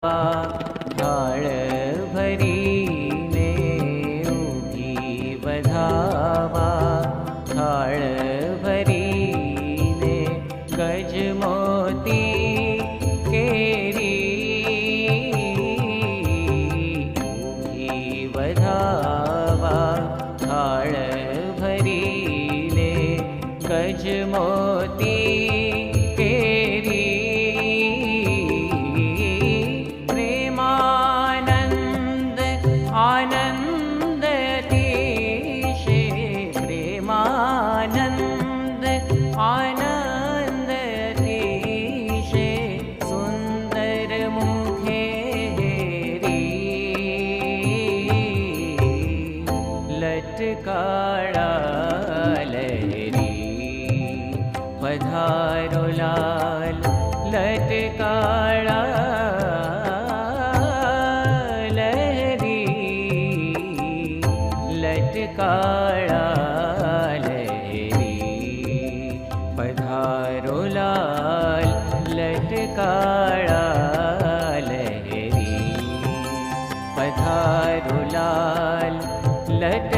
थाळ भरीने उभी बधावा, थाळ भरीने गजमोती केरी उभी बधावा, थाळ भरीने गजमोती आनंद अतिशय सुंदर मुखेरी लटकाळा लहरी पधारो लाल लटकाळा लहरी लटकाळा पधारो लाल लटकाळा लहरी पधारो लाल लट